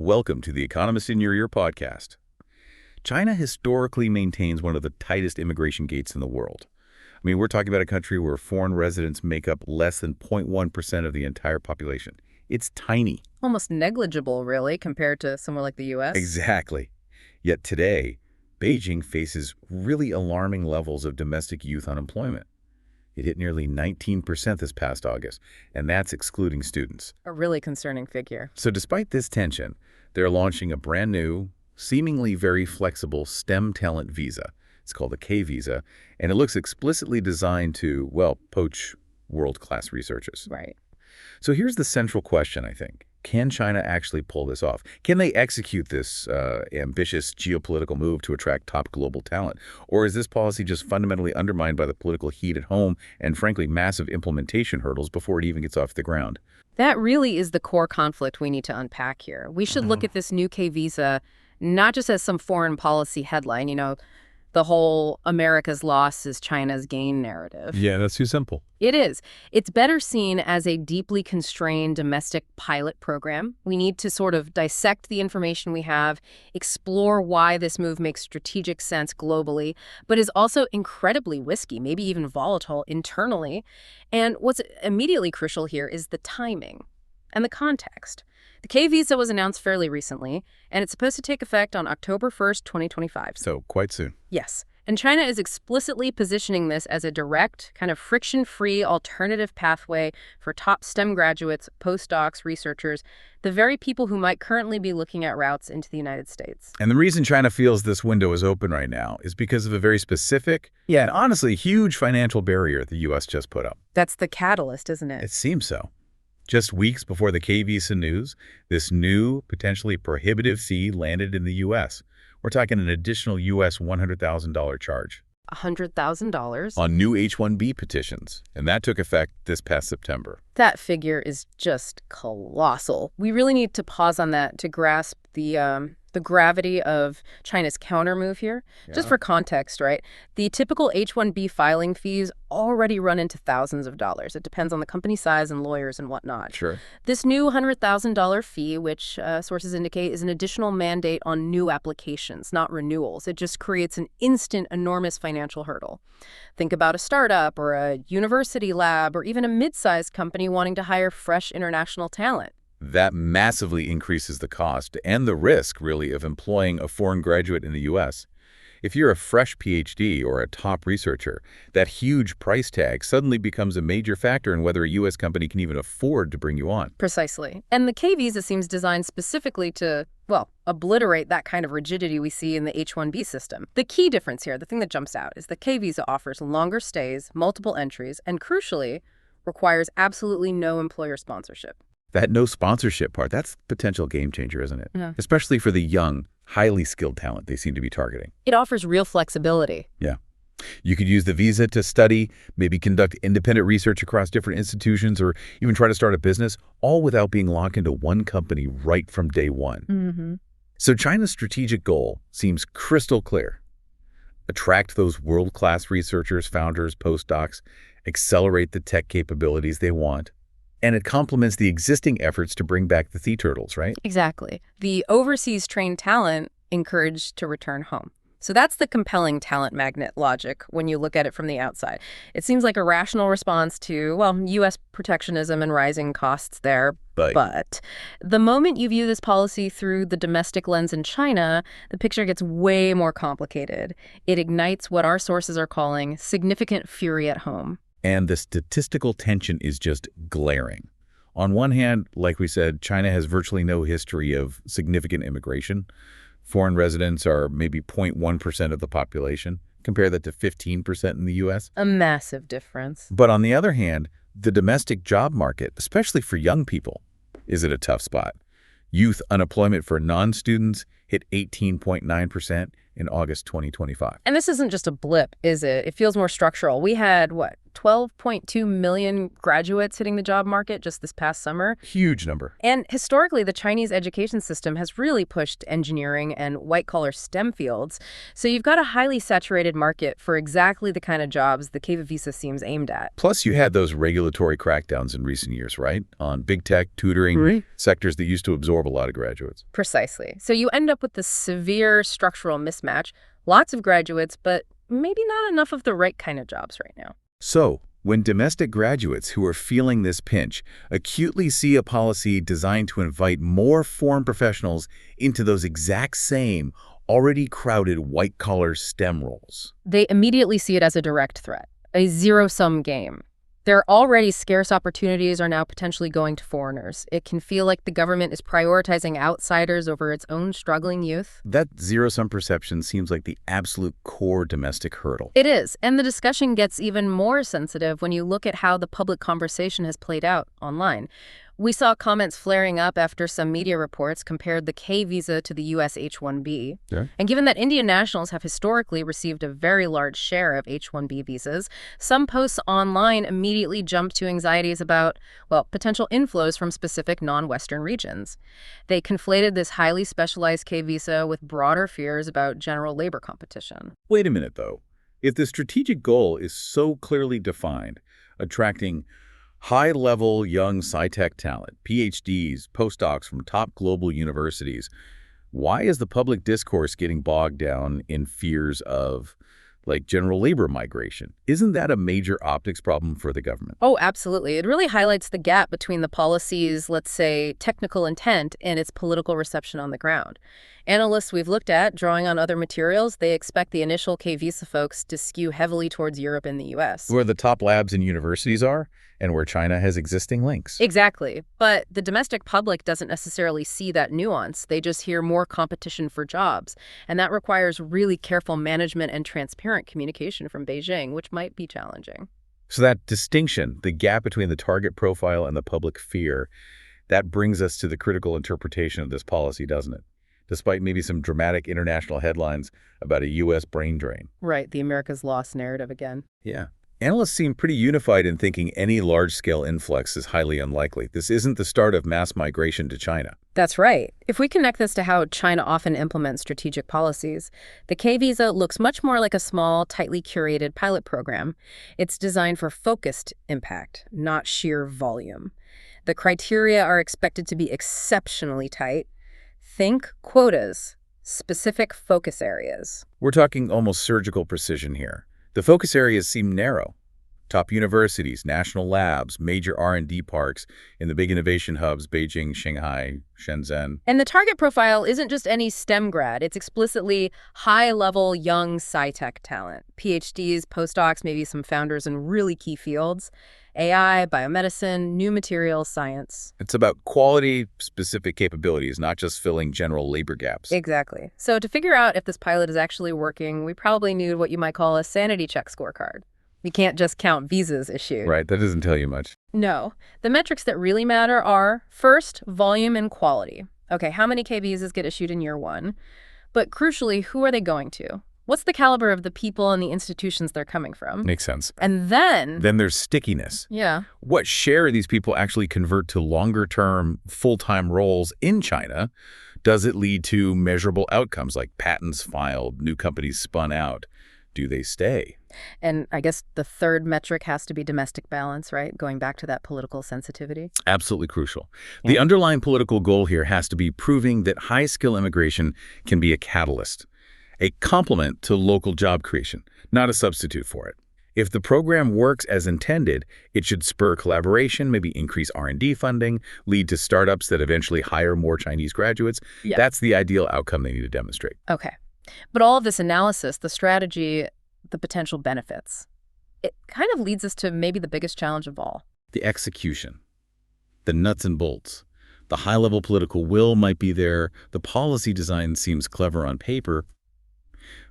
Welcome to the Economist in Your Ear podcast. China historically maintains one of the tightest immigration gates in the world. I mean, we're talking about a country where foreign residents make up less than 0.1% of the entire population. It's tiny. Almost negligible, really, compared to somewhere like the U.S. Exactly. Yet today, Beijing faces really alarming levels of domestic youth unemployment. It hit nearly 19% this past August, and that's excluding students. A really concerning figure. So despite this tension, they're launching a brand new, seemingly very flexible STEM talent visa. It's called the K visa, and it looks explicitly designed to, well, poach world-class researchers. Right. So here's the central question, I think. Can China actually pull this off? Can they execute this ambitious geopolitical move to attract top global talent? Or is this policy just fundamentally undermined by the political heat at home and, frankly, massive implementation hurdles before it even gets off the ground? That really is the core conflict we need to unpack here. We should look at this new K visa not just as some foreign policy headline, the whole America's loss is China's gain narrative. Yeah, that's too simple. It is. It's better seen as a deeply constrained domestic pilot program. We need to sort of dissect the information we have, explore why this move makes strategic sense globally, but is also incredibly risky, maybe even volatile internally. And what's immediately crucial here is the timing and the context. The K visa was announced fairly recently, and it's supposed to take effect on October 1st, 2025. So quite soon. Yes. And China is explicitly positioning this as a direct, kind of friction-free alternative pathway for top STEM graduates, postdocs, researchers, the very people who might currently be looking at routes into the United States. And the reason China feels this window is open right now is because of a very specific, and honestly huge financial barrier the U.S. just put up. That's the catalyst, isn't it? It seems so. Just weeks before the K visa news, this new, potentially prohibitive fee landed in the U.S. We're talking an additional U.S. $100,000 charge. $100,000? On new H-1B petitions, and that took effect this past September. That figure is just colossal. We really need to pause on that to grasp the gravity of China's countermove here. Yeah. Just for context, right? The typical H-1B filing fees already run into thousands of dollars. It depends on the company size and lawyers and whatnot. Sure. This new $100,000 fee, which sources indicate is an additional mandate on new applications, not renewals. It just creates an instant, enormous financial hurdle. Think about a startup or a university lab or even a mid-sized company wanting to hire fresh international talent. That massively increases the cost and the risk, really, of employing a foreign graduate in the U.S. If you're a fresh PhD or a top researcher, that huge price tag suddenly becomes a major factor in whether a U.S. company can even afford to bring you on. Precisely. And the K visa seems designed specifically to, obliterate that kind of rigidity we see in the H-1B system. The key difference here, the thing that jumps out, is the K visa offers longer stays, multiple entries, and crucially, requires absolutely no employer sponsorship. That no sponsorship part, that's a potential game changer, isn't it? Yeah. Especially for the young, highly skilled talent they seem to be targeting. It offers real flexibility. Yeah. You could use the visa to study, maybe conduct independent research across different institutions, or even try to start a business, all without being locked into one company right from day one. Mm-hmm. So China's strategic goal seems crystal clear. Attract those world-class researchers, founders, postdocs, accelerate the tech capabilities they want. And it complements the existing efforts to bring back the sea turtles, right? Exactly. The overseas trained talent encouraged to return home. So that's the compelling talent magnet logic when you look at it from the outside. It seems like a rational response to, U.S. protectionism and rising costs there. But the moment you view this policy through the domestic lens in China, the picture gets way more complicated. It ignites what our sources are calling significant fury at home. And the statistical tension is just glaring. On one hand, like we said, China has virtually no history of significant immigration. Foreign residents are maybe 0.1% of the population. Compare that to 15% in the U.S. A massive difference. But on the other hand, the domestic job market, especially for young people, is at a tough spot. Youth unemployment for non-students hit 18.9% in August 2025. And this isn't just a blip, is it? It feels more structural. We had, 12.2 million graduates hitting the job market just this past summer. Huge number. And historically, the Chinese education system has really pushed engineering and white-collar STEM fields. So you've got a highly saturated market for exactly the kind of jobs the K visa seems aimed at. Plus, you had those regulatory crackdowns in recent years, right? On big tech, tutoring, sectors that used to absorb a lot of graduates. Precisely. So you end up with this severe structural mismatch, lots of graduates, but maybe not enough of the right kind of jobs right now. So, when domestic graduates who are feeling this pinch acutely see a policy designed to invite more foreign professionals into those exact same, already crowded white-collar STEM roles, they immediately see it as a direct threat, a zero-sum game. Their already scarce opportunities are now potentially going to foreigners. It can feel like the government is prioritizing outsiders over its own struggling youth. That zero-sum perception seems like the absolute core domestic hurdle. It is, and the discussion gets even more sensitive when you look at how the public conversation has played out online. We saw comments flaring up after some media reports compared the K visa to the U.S. H-1B. Yeah. And given that Indian nationals have historically received a very large share of H-1B visas, some posts online immediately jumped to anxieties about, well, potential inflows from specific non-Western regions. They conflated this highly specialized K visa with broader fears about general labor competition. Wait a minute, though. If the strategic goal is so clearly defined, attracting high-level young sci-tech talent, PhDs, postdocs from top global universities, why is the public discourse getting bogged down in fears of, like, general labor migration? Isn't that a major optics problem for the government? Oh, absolutely. It really highlights the gap between the policy's, let's say, technical intent and its political reception on the ground. Analysts we've looked at, drawing on other materials, they expect the initial K visa folks to skew heavily towards Europe and the U.S. Where the top labs and universities are, and where China has existing links. Exactly. But the domestic public doesn't necessarily see that nuance. They just hear more competition for jobs. And that requires really careful management and transparent communication from Beijing, which might be challenging. So that distinction, the gap between the target profile and the public fear, that brings us to the critical interpretation of this policy, doesn't it? Despite maybe some dramatic international headlines about a U.S. brain drain. Right, the America's Lost narrative again. Yeah. Analysts seem pretty unified in thinking any large-scale influx is highly unlikely. This isn't the start of mass migration to China. That's right. If we connect this to how China often implements strategic policies, the K visa looks much more like a small, tightly curated pilot program. It's designed for focused impact, not sheer volume. The criteria are expected to be exceptionally tight. Think quotas, specific focus areas. We're talking almost surgical precision here. The focus areas seem narrow. Top universities, national labs, major R&D parks in the big innovation hubs, Beijing, Shanghai, Shenzhen. And the target profile isn't just any STEM grad. It's explicitly high-level young sci-tech talent. PhDs, postdocs, maybe some founders in really key fields. AI, biomedicine, new materials science. It's about quality, specific capabilities, not just filling general labor gaps. Exactly. So to figure out if this pilot is actually working, we probably need what you might call a sanity check scorecard. We can't just count visas issued. Right, that doesn't tell you much. No. The metrics that really matter are, first, volume and quality. Okay, how many K visas get issued in year one? But crucially, who are they going to? What's the caliber of the people and the institutions they're coming from? Makes sense. And then there's stickiness. Yeah. What share of these people actually convert to longer-term, full-time roles in China? Does it lead to measurable outcomes like patents filed, new companies spun out? Do they stay? And I guess the third metric has to be domestic balance, right? Going back to that political sensitivity. Absolutely crucial. The underlying political goal here has to be proving that high-skill immigration can be a catalyst, a complement to local job creation, not a substitute for it. If the program works as intended, it should spur collaboration, maybe increase R&D funding, lead to startups that eventually hire more Chinese graduates. Yeah. That's the ideal outcome they need to demonstrate. Okay. But all of this analysis, the strategy, the potential benefits, it kind of leads us to maybe the biggest challenge of all. The execution, the nuts and bolts. The high-level political will might be there. The policy design seems clever on paper.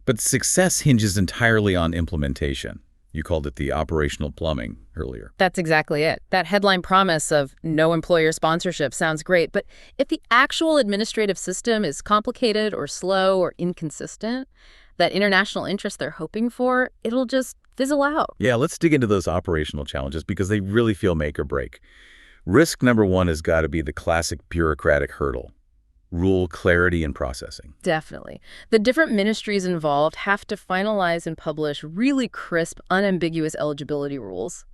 But success hinges entirely on implementation. You called it the operational plumbing earlier. That's exactly it. That headline promise of no employer sponsorship sounds great, but if the actual administrative system is complicated or slow or inconsistent, that international interest they're hoping for, it'll just fizzle out. Yeah, let's dig into those operational challenges because they really feel make or break. Risk number one has got to be the classic bureaucratic hurdle: rule clarity and processing. Definitely. The different ministries involved have to finalize and publish really crisp, unambiguous eligibility rules.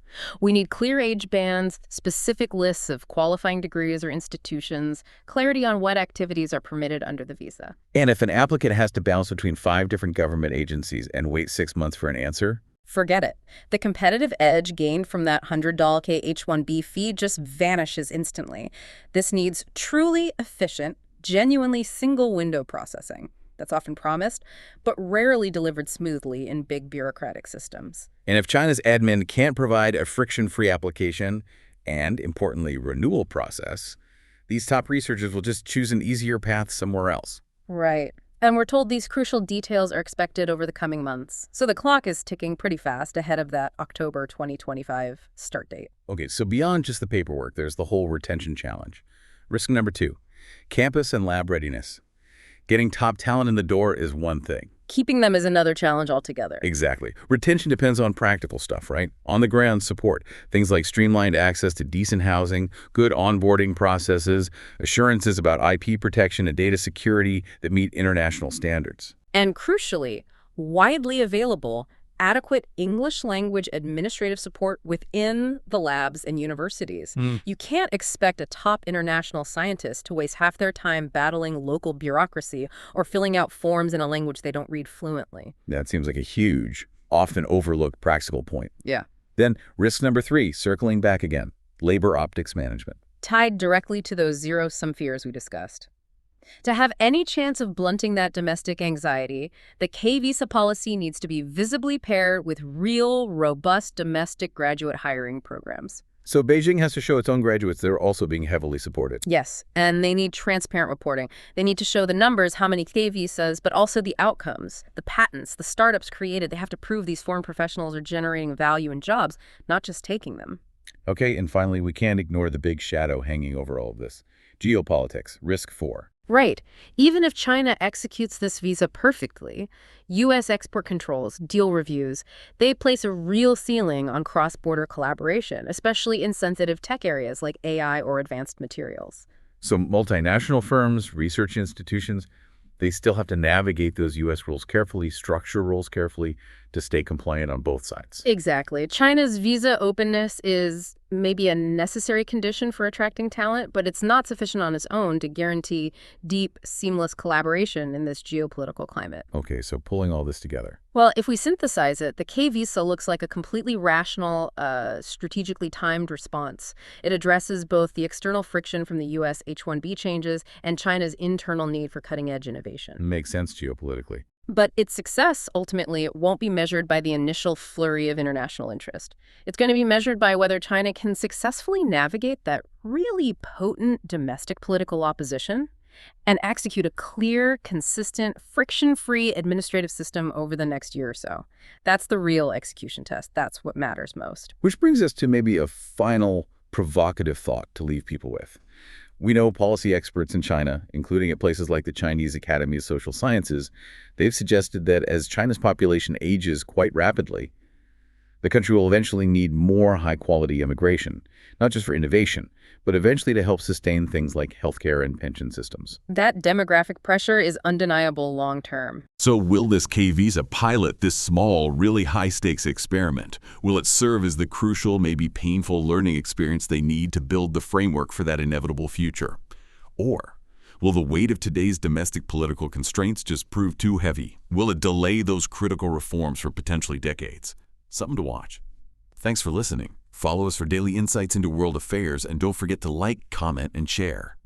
We need clear age bands, specific lists of qualifying degrees or institutions, clarity on what activities are permitted under the visa. And if an applicant has to bounce between 5 different government agencies and wait 6 months for an answer, Forget it. The competitive edge gained from that $100 H-1B fee just vanishes instantly. This needs truly efficient, genuinely single-window processing that's often promised, but rarely delivered smoothly in big bureaucratic systems. and if China's admin can't provide a friction-free application and, importantly, renewal process, these top researchers will just choose an easier path somewhere else. Right. And we're told these crucial details are expected over the coming months. So the clock is ticking pretty fast ahead of that October 2025 start date. Okay, so beyond just the paperwork, there's the whole retention challenge. Risk number 2, campus and lab readiness. Getting top talent in the door is one thing. Keeping them is another challenge altogether. Exactly. Retention depends on practical stuff, right? On-the-ground support, things like streamlined access to decent housing, good onboarding processes, assurances about IP protection and data security that meet international standards. And crucially, widely available, adequate English language administrative support within the labs and universities. You can't expect a top international scientist to waste half their time battling local bureaucracy or filling out forms in a language they don't read fluently. That seems like a huge, often overlooked practical point. Yeah. Then risk number 3, circling back again, labor optics management. Tied directly to those zero-sum fears we discussed. To have any chance of blunting that domestic anxiety, the K-visa policy needs to be visibly paired with real, robust domestic graduate hiring programs. So Beijing has to show its own graduates they're also being heavily supported. Yes, and they need transparent reporting. They need to show the numbers, how many K-visas, but also the outcomes, the patents, the startups created. They have to prove these foreign professionals are generating value and jobs, not just taking them. Okay, and finally, we can't ignore the big shadow hanging over all of this. Geopolitics, risk 4. Right. Even if China executes this visa perfectly, U.S. export controls, deal reviews, they place a real ceiling on cross-border collaboration, especially in sensitive tech areas like AI or advanced materials. So multinational firms, research institutions, they still have to navigate those U.S. rules carefully, structure rules carefully to stay compliant on both sides. Exactly. China's visa openness is maybe a necessary condition for attracting talent, but it's not sufficient on its own to guarantee deep, seamless collaboration in this geopolitical climate. Okay, so pulling all this together. Well, if we synthesize it, the K-visa looks like a completely rational, strategically timed response. It addresses both the external friction from the U.S. H-1B changes and China's internal need for cutting-edge innovation. Makes sense geopolitically. But its success, ultimately, won't be measured by the initial flurry of international interest. It's going to be measured by whether China can successfully navigate that really potent domestic political opposition and execute a clear, consistent, friction-free administrative system over the next year or so. That's the real execution test. That's what matters most. Which brings us to maybe a final provocative thought to leave people with. We know policy experts in China, including at places like the Chinese Academy of Social Sciences, they've suggested that as China's population ages quite rapidly, the country will eventually need more high-quality immigration, not just for innovation, but eventually to help sustain things like healthcare and pension systems. That demographic pressure is undeniable long-term. So will this K-visa pilot this small, really high-stakes experiment? Will it serve as the crucial, maybe painful learning experience they need to build the framework for that inevitable future? Or will the weight of today's domestic political constraints just prove too heavy? Will it delay those critical reforms for potentially decades? Something to watch. Thanks for listening. Follow us for daily insights into world affairs, and don't forget to like, comment, and share.